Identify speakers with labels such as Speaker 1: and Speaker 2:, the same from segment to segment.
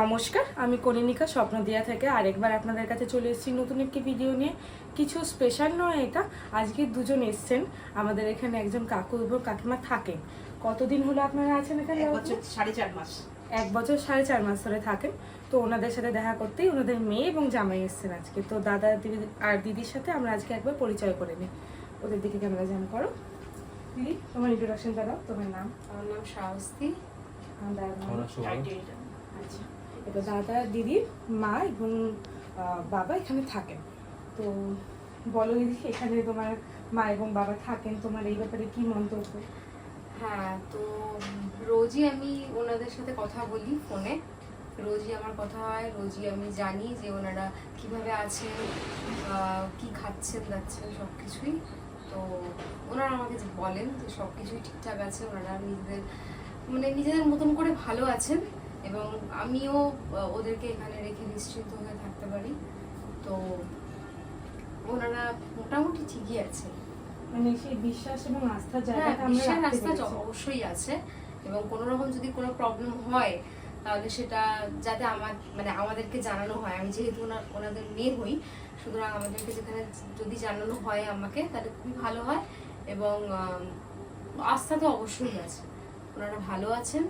Speaker 1: নমস্কার, আমি কনিনিকা স্বপ্নদিয়া থেকে আরেকবার আপনাদের কাছে চলে এসেছি নতুন একটি ভিডিও নিয়ে। কিছু স্পেশাল নয় এটা, আজকে দুজন এসছেন আমাদের এখানে। একজন কাকু এবং কাকিমা থাকেন। কতদিন হলো আপনারা আছেন এখানে?
Speaker 2: 1 বছর 4.5 মাস।
Speaker 1: 1 বছর 4.5 মাস ধরে থাকেন। তো ওনাদের সাথে দেখা করতেই ওনাদের মেয়ে এবং জামাই এসছেন আজকে। তো দাদা দিদি আর দিদির সাথে আমরা আজকে একবার পরিচয় করে নিই। ওদের দিকে ক্যামেরা জ্যাম করো। দিদি, তোমার ইন্ট্রোডাকশনটা দাও। তোমার নাম?
Speaker 3: আমার নাম শাহস্তি।
Speaker 1: আচ্ছা, এবার দাদা দিদির মা এবং বাবা এখানে থাকেন। তো বলো দিদি, এখানে তোমার মা এবং বাবা থাকেন, তোমার এই ব্যাপারে কি মন্তব্য?
Speaker 3: হ্যাঁ, তো রোজই আমি ওনাদের সাথে কথা বলি ফোনে, রোজই আমার কথা হয়, রোজই আমি জানি যে ওনারা কিভাবে আছেন, কি খাচ্ছেন দাচ্ছেন সব কিছুই। তো ওনারা আমাকে যে বলেন যে সব কিছুই ঠিকঠাক আছে, ওনারা নিজেদের মতন করে ভালো আছেন এবং আমিও ওদেরকে এখানে রেখে নিশ্চিন্ত হয়ে থাকতে পারি। তো ওনারা মোটামুটি ঠিকই আছে।
Speaker 1: মানে সেই বিশ্বাস এবং আস্থার জায়গাটা আমরা রাখতে পেরেছি।
Speaker 3: অবশ্যই আছে এবং কোনো রকম যদি কোনো প্রবলেম হয় তাহলে সেটা যাতে আমাদেরকে জানানো হয়। আমি যেহেতু ওনাদের মেয়ে হই, সুতরাং আমাদেরকে যেখানে যদি জানানো হয় আমাকে, তাহলে খুবই ভালো হয়। এবং আস্থা তো অবশ্যই আছে, ওনারা ভালো আছেন।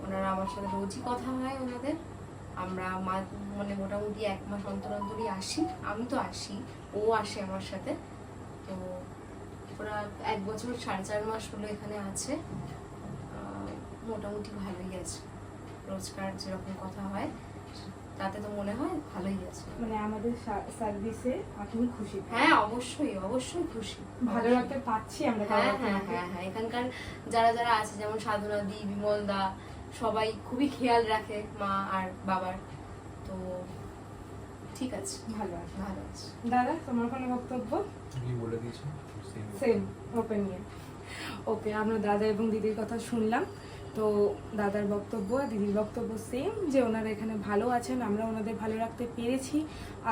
Speaker 3: ওনারা আমার সাথে রোজই কথা হয় ওনাদের। আমরা মোটামুটি 1 মাস অন্তর অন্তরই আসি। আমি তো আসি, ও আসে আমার সাথে। তো ওরা 1 বছর 4.5 মাস হলো এখানে আছে। মোটামুটি ভালোই আছে, রোজকার যেরকম কথা হয় তাতে তো মনে হয় ভালোই আছে।
Speaker 1: মানে আমাদের সার্ভিসে আপনি খুশি?
Speaker 3: হ্যাঁ, অবশ্যই অবশ্যই খুশি,
Speaker 1: ভালো একটা পাচ্ছি আমরা।
Speaker 3: হ্যাঁ হ্যাঁ হ্যাঁ হ্যাঁ এখানকার যারা আছে, যেমন সাধনা দি, বিমল দা, সবাই খুবই খেয়াল রাখে মা আর বাবার। তো ঠিক আছে,
Speaker 1: ভালো আছে।
Speaker 3: ভালো আছে।
Speaker 1: দাদা, তোমার কোনো বক্তব্য?
Speaker 4: আমি বলে দিয়েছি
Speaker 1: সেম ওপেনিয়ন। ওকে, আমরা দাদা এবং দিদির কথা শুনলাম। তো দাদার বক্তব্য আর দিদির বক্তব্য সেম, যে ওনারা এখানে ভালো আছেন, আমরা ওনাদের ভালো রাখতে পেরেছি।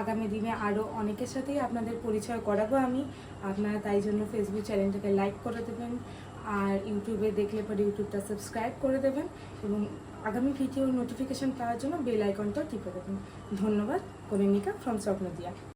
Speaker 1: আগামী দিনে আরও অনেকের সাথেই আপনাদের পরিচয় করাবো আমি। আপনারা তাই জন্য ফেসবুক চ্যানেলটাকে লাইক করে দেবেন, আর ইউটিউবে দেখলে পরে ইউটিউবটা সাবস্ক্রাইব করে দেবেন এবং আগামী ভিডিওর নোটিফিকেশান পাওয়ার জন্য বেল আইকনটাও টিপে দেবেন। ধন্যবাদ। কনিনিকা ফ্রম স্বপ্নদিয়া।